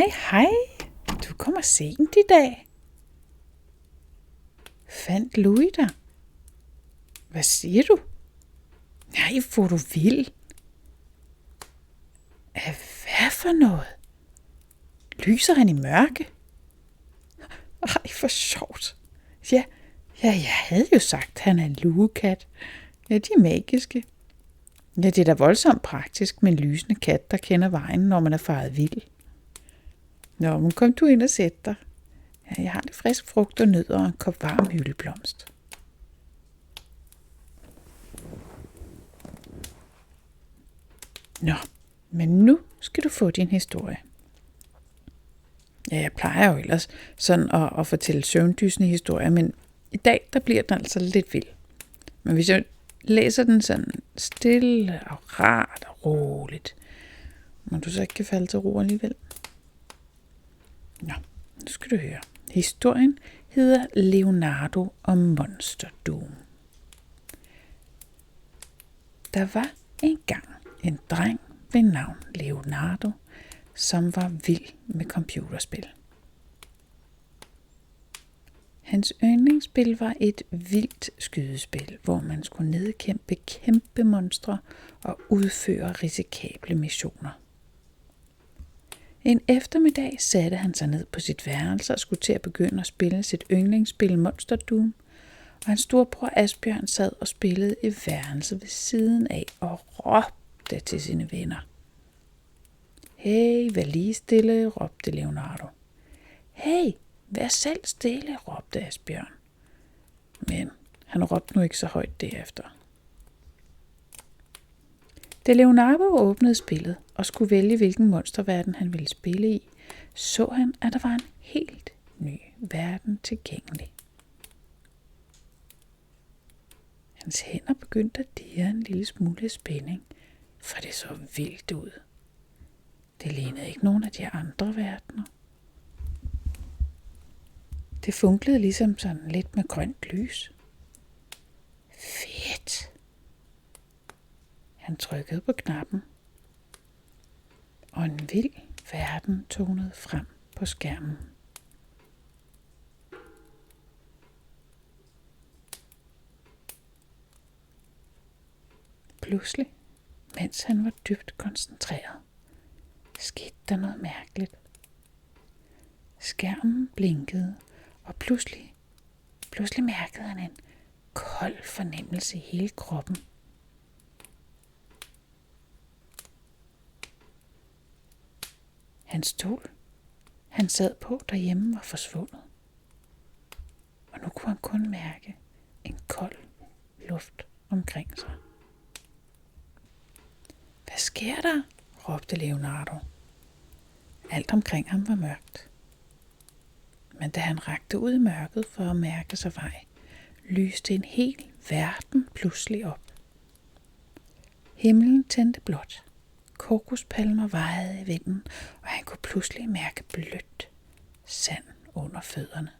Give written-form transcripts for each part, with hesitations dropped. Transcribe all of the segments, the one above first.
Hej. Du kommer sent i dag. Fandt Louis dig? Hvad siger du? Nej, hvor du vil. Hvad for noget? Lyser han i mørke? Ej, for sjovt. Ja, jeg havde jo sagt, han er en lugekat. Ja, de er magiske. Ja, det er da voldsomt praktisk med en lysende kat, der kender vejen, når man er faret vild. Nå, men kom du ind og sæt dig. Ja, jeg har lidt frisk frugt og nødder og en kop varm hyldeblomst. Nå, men nu skal du få din historie. Ja, jeg plejer jo ellers sådan at fortælle søvndysende historier, men i dag, der bliver den altså lidt vild. Men hvis jeg læser den sådan stille og rart og roligt, må du så ikke kan falde til ro alligevel. Nå, nu skal du høre. Historien hedder Leonardo og Monster Doom. Der var engang en dreng ved navn Leonardo, som var vild med computerspil. Hans yndlingsspil var et vildt skydespil, hvor man skulle nedkæmpe kæmpe monstre og udføre risikable missioner. En eftermiddag satte han sig ned på sit værelse og skulle til at begynde at spille sit yndlingsspil Monster Doom, og hans storebror Asbjørn sad og spillede i værelset ved siden af og råbte til sine venner. Hey, vær lige stille, råbte Leonardo. Hey, vær selv stille, råbte Asbjørn. Men han råbte nu ikke så højt derefter. Da Leonardo åbnede spillet og skulle vælge, hvilken monsterverden han ville spille i, så han, at der var en helt ny verden tilgængelig. Hans hænder begyndte at dirre en lille smule af spænding, for det så vildt ud. Det lignede ikke nogen af de andre verdener. Det funklede ligesom sådan lidt med grønt lys. Fedt! Han trykkede på knappen, og en vild verden tonede frem på skærmen. Pludselig, mens han var dybt koncentreret, skete der noget mærkeligt. Skærmen blinkede, og pludselig mærkede han en kold fornemmelse i hele kroppen. Hans stol, han sad på derhjemme, var forsvundet. Og nu kunne han kun mærke en kold luft omkring sig. Hvad sker der? Råbte Leonardo. Alt omkring ham var mørkt. Men da han rakte ud i mørket for at mærke sig vej, lyste en hel verden pludselig op. Himlen tændte blåt. Kokospalmer vejede i vinden, og han kunne pludselig mærke blødt sand under fødderne.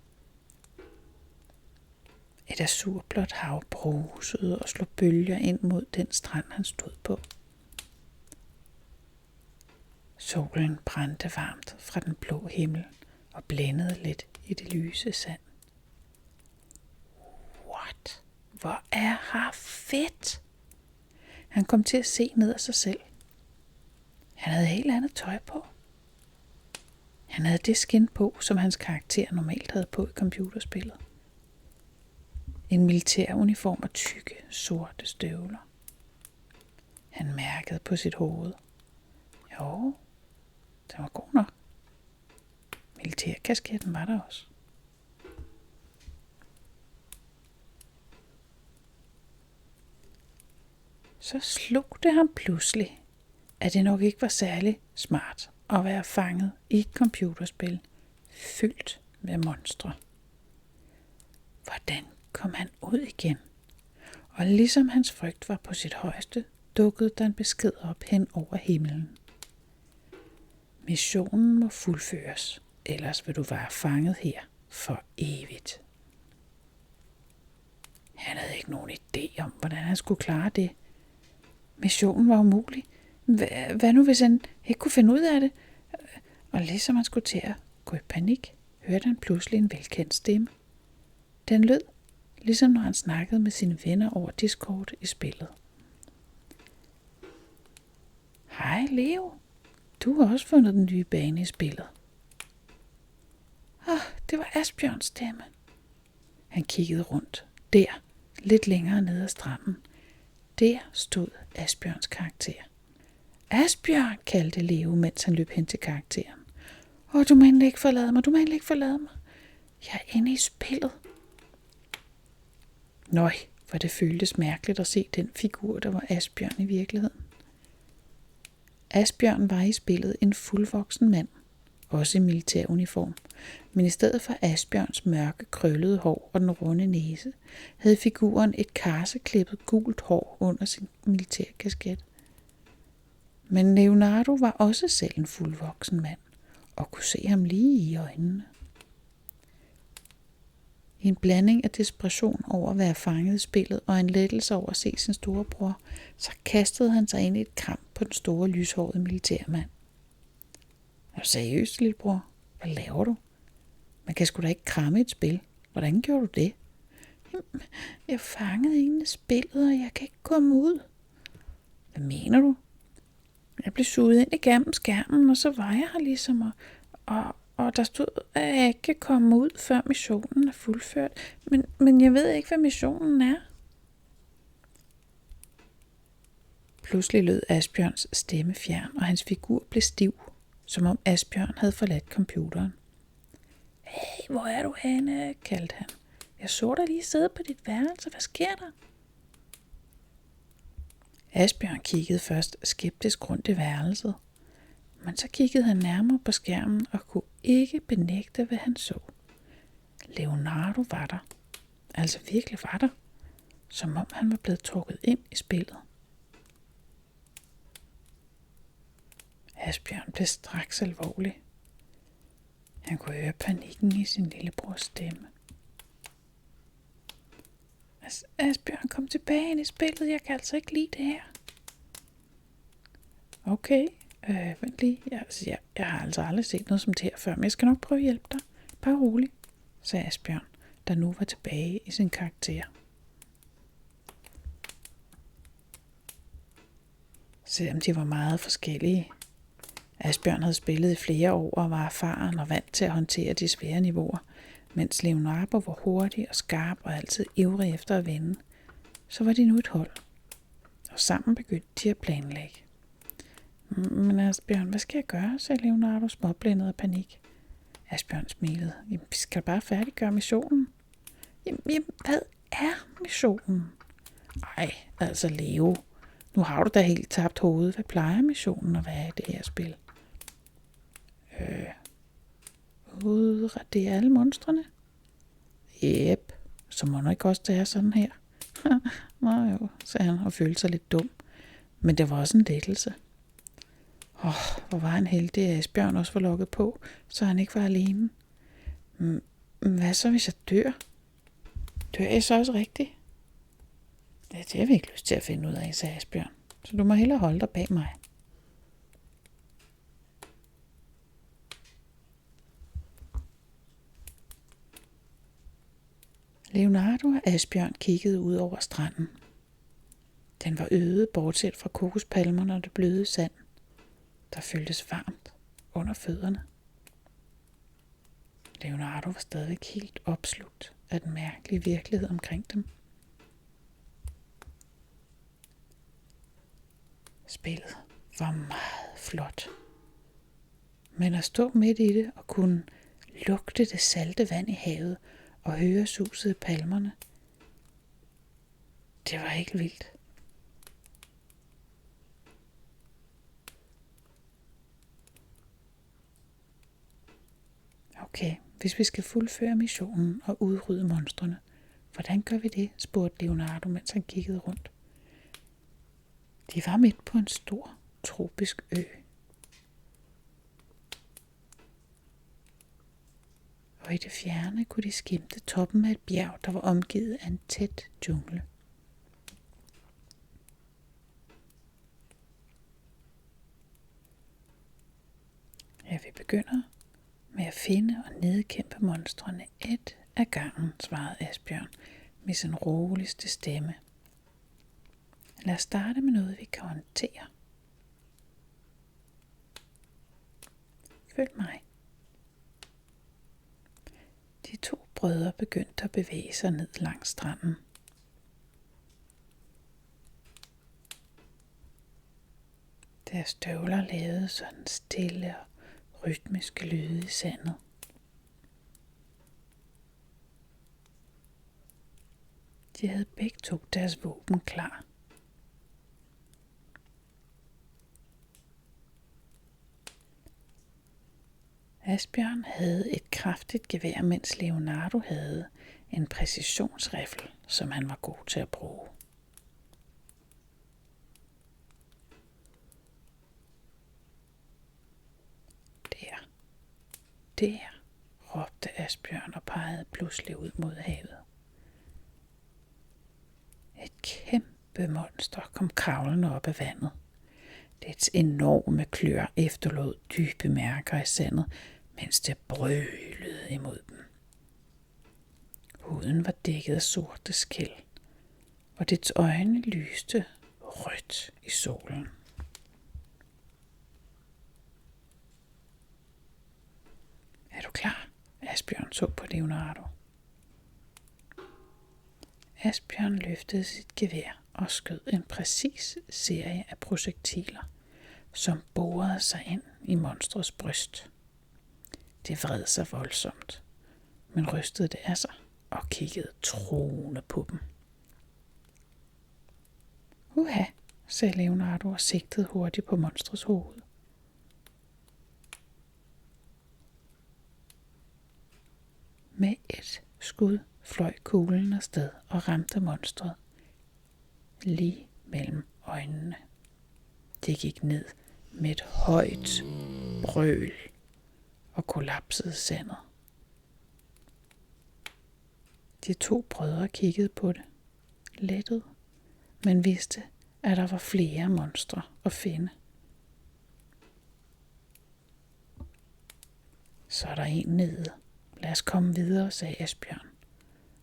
Et azurblåt hav brusede og slog bølger ind mod den strand, han stod på. Solen brændte varmt fra den blå himmel og blændede lidt i det lyse sand. What? Hvor er her fedt! Han kom til at se ned af sig selv. Han havde helt andet tøj på. Han havde det skin på, som hans karakter normalt havde på i computerspillet. En militær uniform og tykke, sorte støvler. Han mærkede på sit hoved. Jo, det var god nok. Militærkasketten var der også. Så slog det ham pludselig, at det nok ikke var særlig smart at være fanget i et computerspil fyldt med monstre. Hvordan kom han ud igen? Og ligesom hans frygt var på sit højeste, dukkede der en besked op hen over himlen. Missionen må fuldføres, ellers vil du være fanget her for evigt. Han havde ikke nogen idé om, hvordan han skulle klare det. Missionen var umulig. Hvad nu, hvis han ikke kunne finde ud af det? Og ligesom han skulle til at gå i panik, hørte han pludselig en velkendt stemme. Den lød, ligesom når han snakkede med sine venner over Discord i spillet. Hej Leo, du har også fundet den nye bane i spillet. Det var Asbjørns stemme. Han kiggede rundt. Der, lidt længere nede ad stranden. Der stod Asbjørns karakter. Asbjørn, kaldte Leo, mens han løb hen til karakteren. Du må endelig ikke forlade mig. Jeg er inde i spillet. Nøj, for det føltes mærkeligt at se den figur, der var Asbjørn i virkeligheden. Asbjørn var i spillet en fuldvoksen mand, også i militæruniform, men i stedet for Asbjørns mørke, krøllede hår og den runde næse, havde figuren et karseklippet gult hår under sin militærkasket. Men Leonardo var også selv en fuldvoksen mand, og kunne se ham lige i øjnene. I en blanding af desperation over at være fanget i spillet og en lettelse over at se sin storebror, så kastede han sig ind i et kram på den store lyshårede militærmand. Er du seriøst, lillebror? Hvad laver du? Man kan sgu da ikke kramme et spil. Hvordan gjorde du det? Jamen, jeg fangede inde i spillet, og jeg kan ikke komme ud. Hvad mener du? Jeg blev suget ind igennem skærmen, og så var jeg her ligesom, og der stod, at jeg ikke kan komme ud, før missionen er fuldført. Men jeg ved ikke, hvad missionen er. Pludselig lød Asbjørns stemme fjern, og hans figur blev stiv, som om Asbjørn havde forladt computeren. Hey, hvor er du henne? Kaldte han. Jeg så dig lige sidde på dit værelse. Hvad sker der? Asbjørn kiggede først skeptisk rundt i værelset, men så kiggede han nærmere på skærmen og kunne ikke benægte, hvad han så. Leonardo var der. Altså virkelig var der. Som om han var blevet trukket ind i spillet. Asbjørn blev straks alvorlig. Han kunne høre panikken i sin lillebrors stemme. Asbjørn, kom tilbage ind i spillet. Jeg kan altså ikke lide det her. Okay, vent lige. Jeg har altså aldrig set noget som det her før, men jeg skal nok prøve at hjælpe dig. Bare rolig, sagde Asbjørn, der nu var tilbage i sin karakter. Selvom de var meget forskellige. Asbjørn havde spillet i flere år og var erfaren og vant til at håndtere de svære niveauer, mens Leonardo var hurtig og skarp og altid ivrig efter at vinde. Så var de nu et hold, og sammen begyndte de at planlægge. Men Asbjørn, hvad skal jeg gøre, sagde Leonardo småblændet af panik. Asbjørn smilede. Jamen, vi skal bare færdiggøre missionen. Jamen, hvad er missionen? Ej, altså Leo, nu har du da helt tabt hovedet. Hvad plejer missionen at være i det her spil? Udradere alle monstrene? Jep, så må det ikke også det er sådan her. Nå jo, sagde han og følte sig lidt dum. Men det var også en lettelse. Hvor var han heldig, at Asbjørn også var lukket på, så han ikke var alene. Hvad så, hvis jeg dør? Dør jeg så også rigtigt? Det har vi ikke lyst til at finde ud af, sagde Asbjørn. Så du må hellere holde dig bag mig. Leonardo og Asbjørn kiggede ud over stranden. Den var øde, bortset fra kokospalmerne og det bløde sand. Der føltes varmt under fødderne. Leonardo var stadig helt opslugt af den mærkelige virkelighed omkring dem. Spillet var meget flot. Men at stå midt i det og kunne lugte det salte vand i havet og høre suset i palmerne, det var ikke vildt. Okay, hvis vi skal fuldføre missionen og udrydde monstrene, hvordan gør vi det? Spurgte Leonardo, mens han kiggede rundt. De var midt på en stor, tropisk ø. Og i det fjerne kunne de skimte toppen af et bjerg, der var omgivet af en tæt jungle. Ja, vi begynder med at finde og nedkæmpe monstrene et af gangen, svarede Asbjørn med sin roligste stemme. Lad os starte med noget, vi kan håndtere. Følg mig. De 2 brødre begyndte at bevæge sig ned langs stranden. Deres støvler lavede sådan stille og rytmiske lyde i sandet. De havde begge 2 deres våben klar. Asbjørn havde et kraftigt gevær, mens Leonardo havde en præcisionsriffel, som han var god til at bruge. Der, råbte Asbjørn og pegede pludselig ud mod havet. Et kæmpe monster kom kravlende op af vandet. Dets enorme klør efterlod dybe mærker i sandet, mens det brølede imod dem. Huden var dækket af sorte skæl, og dets øjne lyste rødt i solen. Er du klar? Asbjørn så på Leonardo. Asbjørn løftede sit gevær og skød en præcis serie af projektiler, som borede sig ind i monstrets bryst. Det vred sig voldsomt, men rystede det af sig og kiggede troende på dem. Uha, sagde Leonardo og sigtede hurtigt på monstrets hoved. Med et skud fløj kuglen afsted og ramte monstret lige mellem øjnene. Det gik ned med et højt brøl og kollapsede sandet. De 2 brødre kiggede på det, lettet, men vidste, at der var flere monstre at finde. Så er der en nede. Lad os komme videre, sagde Asbjørn,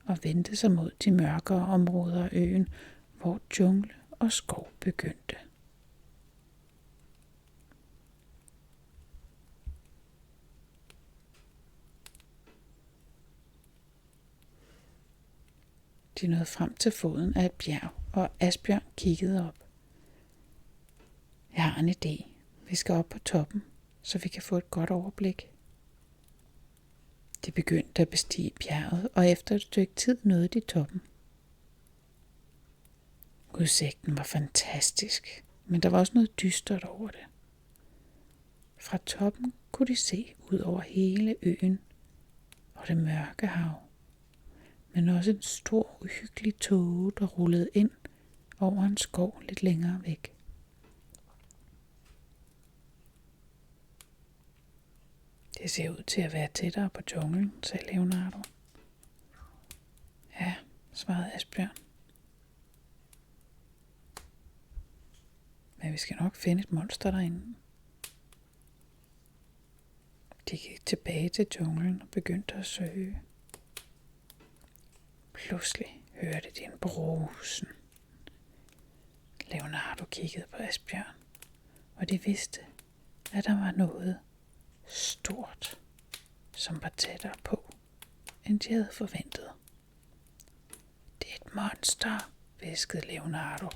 og vendte sig mod de mørkere områder af øen, hvor jungle og skov begyndte. De nåede frem til foden af et bjerg, og Asbjørn kiggede op. Jeg har en idé. Vi skal op på toppen, så vi kan få et godt overblik. De begyndte at bestige bjerget, og efter et stykke tid nåede de toppen. Udsigten var fantastisk, men der var også noget dystert over det. Fra toppen kunne de se ud over hele øen og det mørke hav, men også en stor uhyggelig tåge, der rullede ind over en skov lidt længere væk. Det ser ud til at være tættere på junglen, sagde Leonardo. Ja, svarede Asbjørn. Men vi skal nok finde et monster derinde. De gik tilbage til junglen og begyndte at søge. Pludselig hørte de en brusen. Leonardo kiggede på Asbjørn, og de vidste, at der var noget stort, som var tættere på, end de havde forventet. Det er et monster, hviskede Leonardo,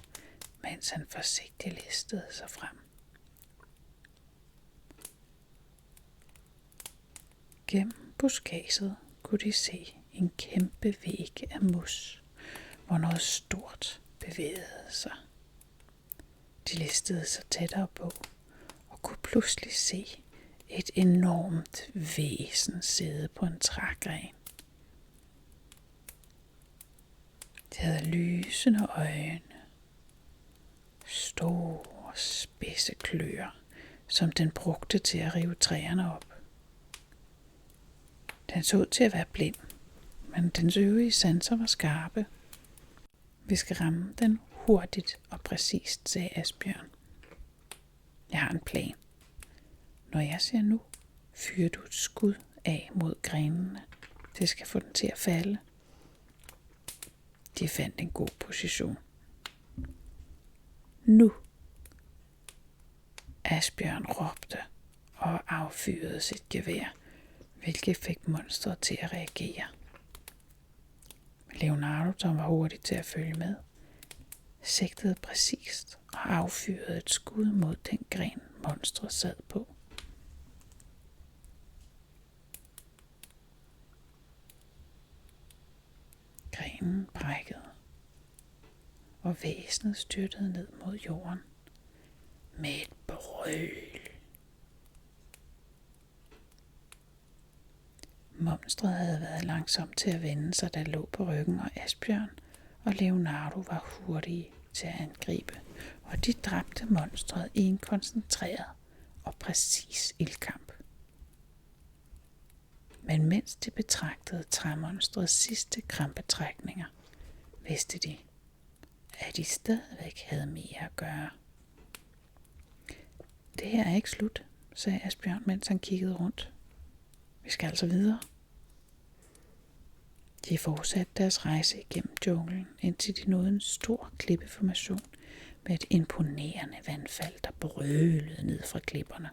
mens han forsigtigt listede sig frem. Gennem buskadset kunne de se en kæmpe væg af mos, hvor noget stort bevægede sig. De listede sig tættere på og kunne pludselig se et enormt væsen sidde på en trægren. Det havde lysende øjne, store spidse kløer, som den brugte til at rive træerne op. Den så ud til at være blind, men dens øvrige sanser var skarpe. Vi skal ramme den hurtigt og præcist, sagde Asbjørn. Jeg har en plan. Når jeg siger nu, fyrer du et skud af mod grenene. Det skal få den til at falde. De fandt en god position. Nu! Asbjørn råbte og affyrede sit gevær, hvilket fik monstret til at reagere. Leonardo, som var hurtig til at følge med, sigtede præcist og affyrede et skud mod den gren, monstret sad på. Grenen brækkede, og væsenet styrtede ned mod jorden med et brøl. Monstret havde været langsomt til at vende sig, da lå på ryggen, og Asbjørn og Leonardo var hurtige til at angribe, og de dræbte monstret i en koncentreret og præcis ildkamp. Men mens de betragtede træmonstrets sidste krampetrækninger, vidste de, at de stadigvæk havde mere at gøre. Det her er ikke slut, sagde Asbjørn, mens han kiggede rundt. Vi skal altså videre. De fortsatte deres rejse igennem junglen, indtil de nåede en stor klippeformation med et imponerende vandfald, der brølede ned fra klipperne.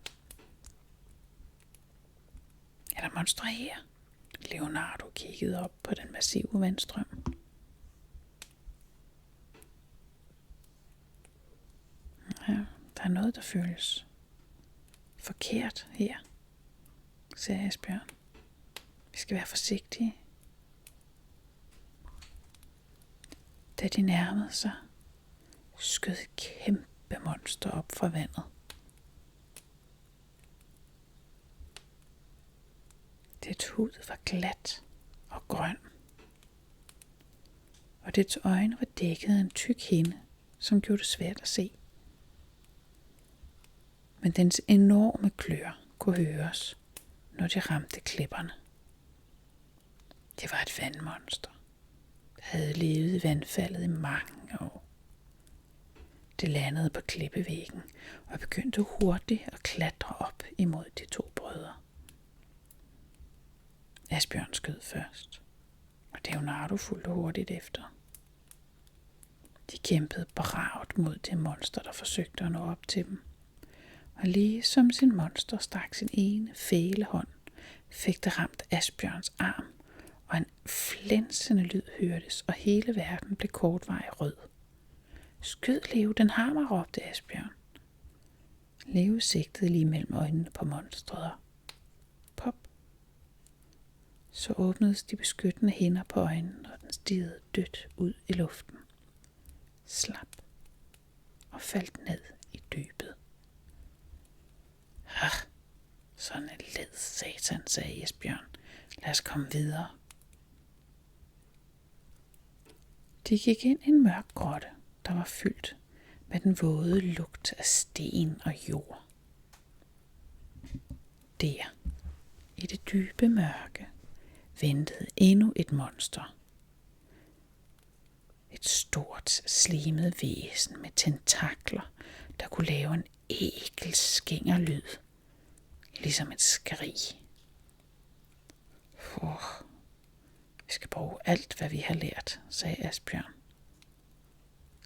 Er der monstre her? Leonardo kiggede op på den massive vandstrøm. Ja, der er noget, der føles forkert her, sagde Asbjørn. Vi skal være forsigtige. Da de nærmede sig, skød et kæmpe monster op fra vandet. Dets hud var glat og grøn, og dets øjne var dækket af en tyk hinde, som gjorde det svært at se. Men dens enorme klør kunne høres, når de ramte klipperne. Det var et vandmonster, der havde levet i vandfaldet i mange år. Det landede på klippevæggen og begyndte hurtigt at klatre op imod de to brødre. Asbjørn skød først, og Leonardo fulgte hurtigt efter. De kæmpede bravt mod det monster, der forsøgte at nå op til dem. Og lige som sin monster stak sin ene fæle hånd, fik det ramt Asbjørns arm, og en flænsende lyd hørtes, og hele verden blev kortvarig rød. Skyd, Leo, den har mig, råbte Asbjørn. Leo sigtede lige mellem øjnene på monstret. Pop. Så åbnedes de beskyttende hænder på øjnene, og den stirrede dødt ud i luften. Slap og faldt ned i dybet. Sådan en led satan, sagde Asbjørn. Lad os komme videre. De gik ind i en mørk grotte, der var fyldt med den våde lugt af sten og jord. Der, i det dybe mørke, ventede endnu et monster. Et stort, slimet væsen med tentakler, der kunne lave en ækel skængerlyd, ligesom et skrig. Vi skal bruge alt, hvad vi har lært, sagde Asbjørn.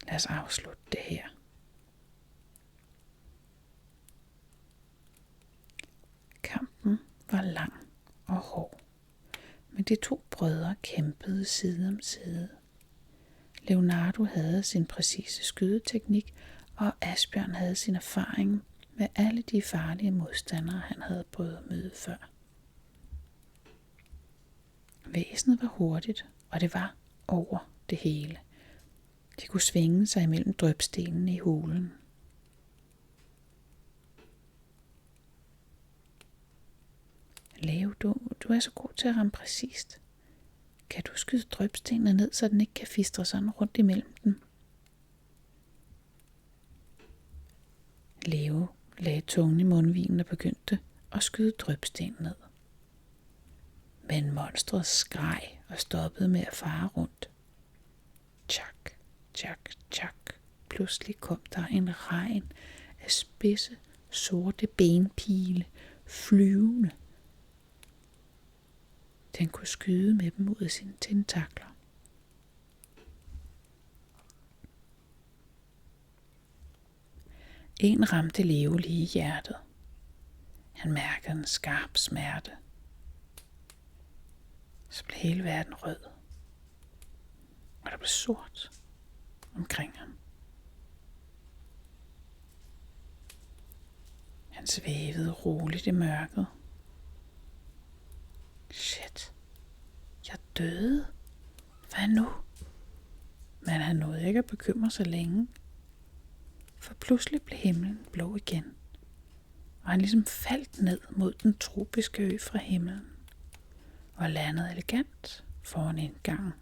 Lad os afslutte det her. Kampen var lang og hård, men de to brødre kæmpede side om side. Leonardo havde sin præcise skydeteknik, og Asbjørn havde sin erfaring med alle de farlige modstandere, han havde prøvet at møde før. Væsenet var hurtigt, og det var over det hele. De kunne svinge sig imellem drøbstenene i hulen. Leo, du er så god til at ramme præcist. Kan du skyde drøbstenene ned, så den ikke kan fistre sådan rundt imellem dem? Leo lagde tungen i mundvigen og begyndte at skyde drøbstenen ned. Men monstret skreg og stoppede med at fare rundt. Tjak, tjak, tjak. Pludselig kom der en regn af spidse, sorte benpile flyvende Den kunne skyde med dem ud af sine tentakler. En ramte Leo lige i hjertet. Han mærkede en skarp smerte. Så blev hele verden rød, og der blev sort omkring ham. Han svævede roligt i mørket. Shit, jeg døde. Hvad nu? Men han nåede ikke at bekymre sig længe. For pludselig blev himlen blå igen, og han ligesom faldt ned mod den tropiske ø fra himlen, og landede elegant foran indgangen.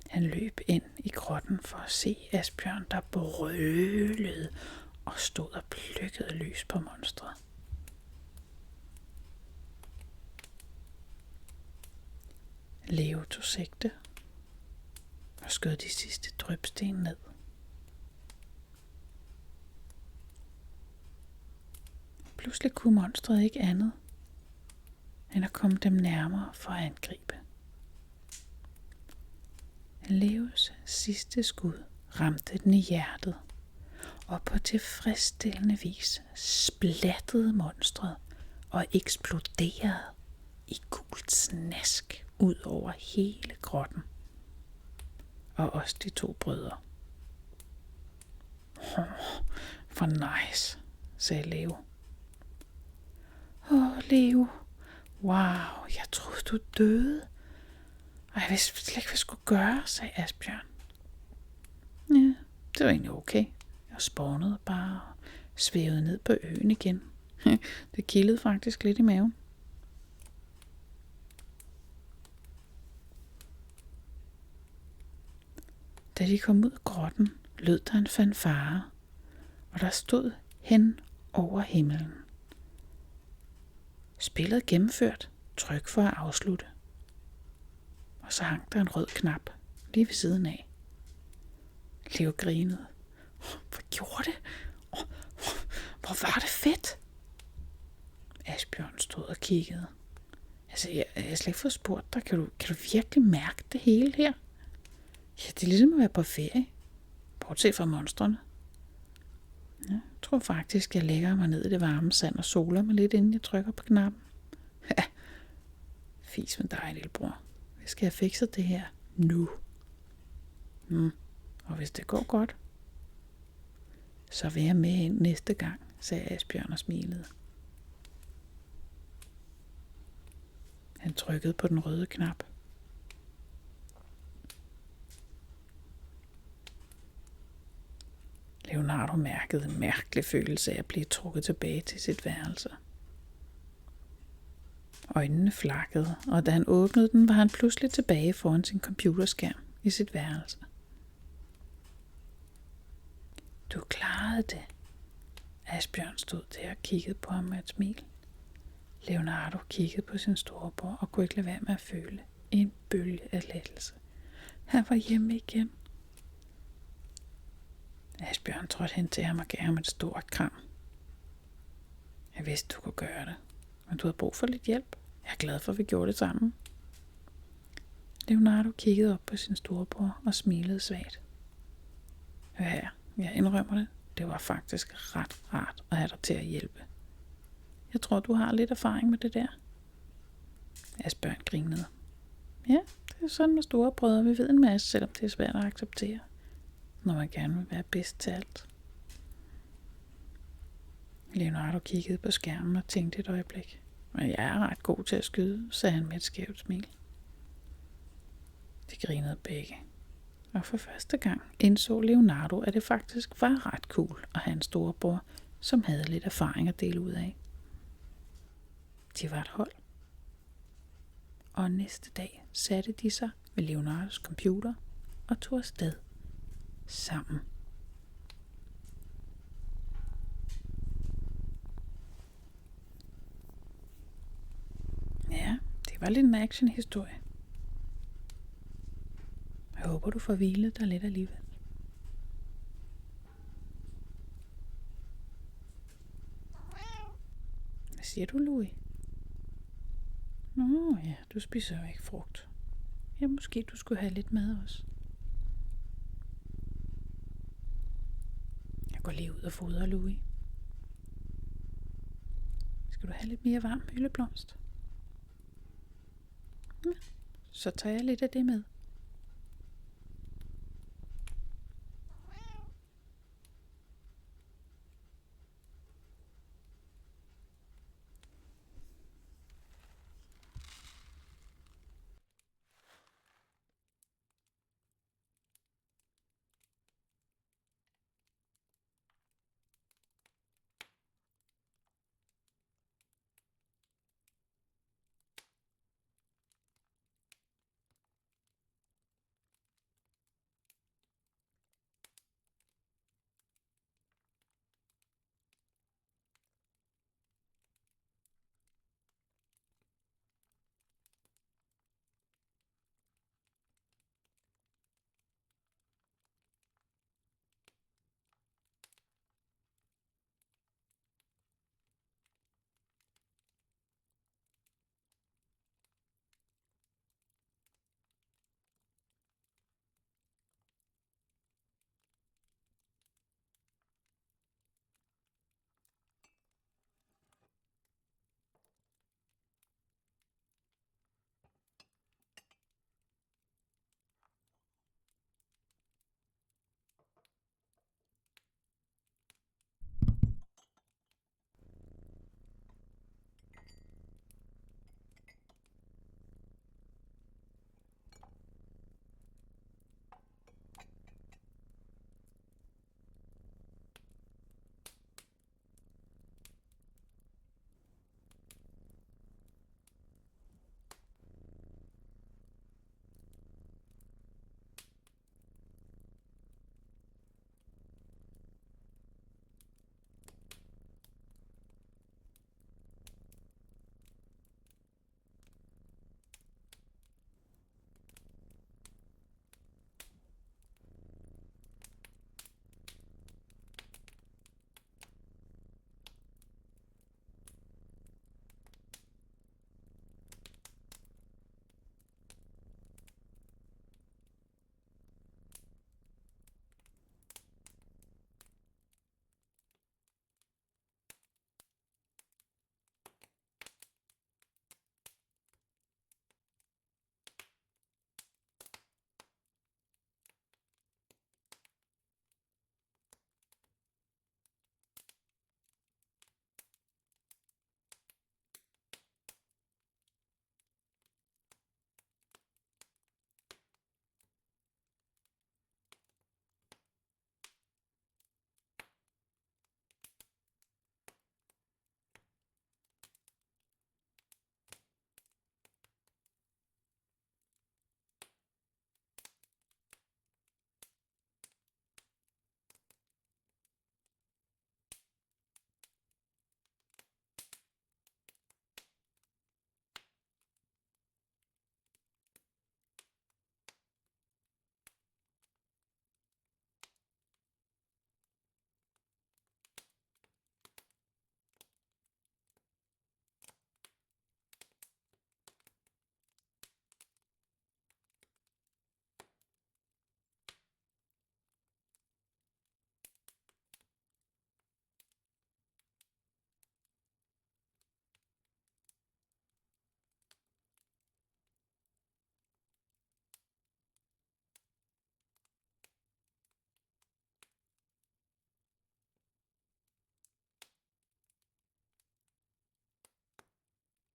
Han løb ind i grotten for at se Asbjørn, der brølede og stod og plukkede løs på monstret. Leo tog sigte og skød de sidste drypsten ned. Pludselig kunne monstret ikke andet end at komme dem nærmere for at angribe. Leos sidste skud ramte den i hjertet, og på tilfredsstillende vis splattede monstret og eksploderede i gult snask ud over hele grotten. Og også de to brødre. For nice, sagde Leo. Leo. Wow, jeg troede du døde. Og jeg vidste slet ikke, hvad jeg skulle gøre, sagde Asbjørn. Ja, det var egentlig okay. Jeg spawnede bare og svævede ned på øen igen. Det kildede faktisk lidt i maven. Da de kom ud af grotten, lød der en fanfare, og der stod hen over himlen. Spillet gennemført. Tryk for at afslutte. Og så hang der en rød knap lige ved siden af. Leo grinede. Hvad gjorde det? Hvor var det fedt? Asbjørn stod og kiggede. Altså, jeg har slet ikke fået spurgt dig. Kan du virkelig mærke det hele her? Ja, det er ligesom at være på ferie. Bortset fra monstrene. Ja, jeg tror faktisk, jeg lægger mig ned i det varme sand og soler mig lidt, inden jeg trykker på knappen. Ja, fis med dig, lillebror. Vi skal have fikset det her nu. Og hvis det går godt, så vil jeg med ind næste gang, sagde Asbjørn og smilede. Han trykkede på den røde knap. Leonardo mærkede en mærkelig følelse af at blive trukket tilbage til sit værelse. Øjnene flakkede, og da han åbnede den, var han pludselig tilbage foran sin computerskærm i sit værelse. Du klarede det. Asbjørn stod der og kiggede på ham med et smil. Leonardo kiggede på sin storebror og kunne ikke lade være med at føle en bølge af lettelse. Han var hjemme igen. Asbjørn trådte hen til ham og gav ham et stort kram. Jeg vidste, du kunne gøre det, men du havde brug for lidt hjælp. Jeg er glad for, at vi gjorde det sammen. Leonardo kiggede op på sin storebror og smilede svagt. Hør her, jeg indrømmer det. Det var faktisk ret rart at have dig til at hjælpe. Jeg tror, du har lidt erfaring med det der. Asbjørn grinede. Ja, det er sådan med store brødre. Vi ved en masse, selvom det er svært at acceptere, når man gerne vil være bedst til alt. Leonardo kiggede på skærmen og tænkte et øjeblik. Men jeg er ret god til at skyde, sagde han med et skævt smil. De grinede begge. Og for første gang indså Leonardo, at det faktisk var ret cool at have en storebror, som havde lidt erfaring at dele ud af. De var et hold. Og næste dag satte de sig ved Leonardos computer og tog afsted sammen. Ja, det var lidt en action-historie. Jeg håber, du får hvilet dig lidt alligevel. siger du, Louis? Nå ja, du spiser jo ikke frugt. Ja, måske du skulle have lidt mad også. Jeg går lige ud og fodrer Louis. Skal du have lidt mere varm hyldeblomst? Ja, så tager jeg lidt af det med.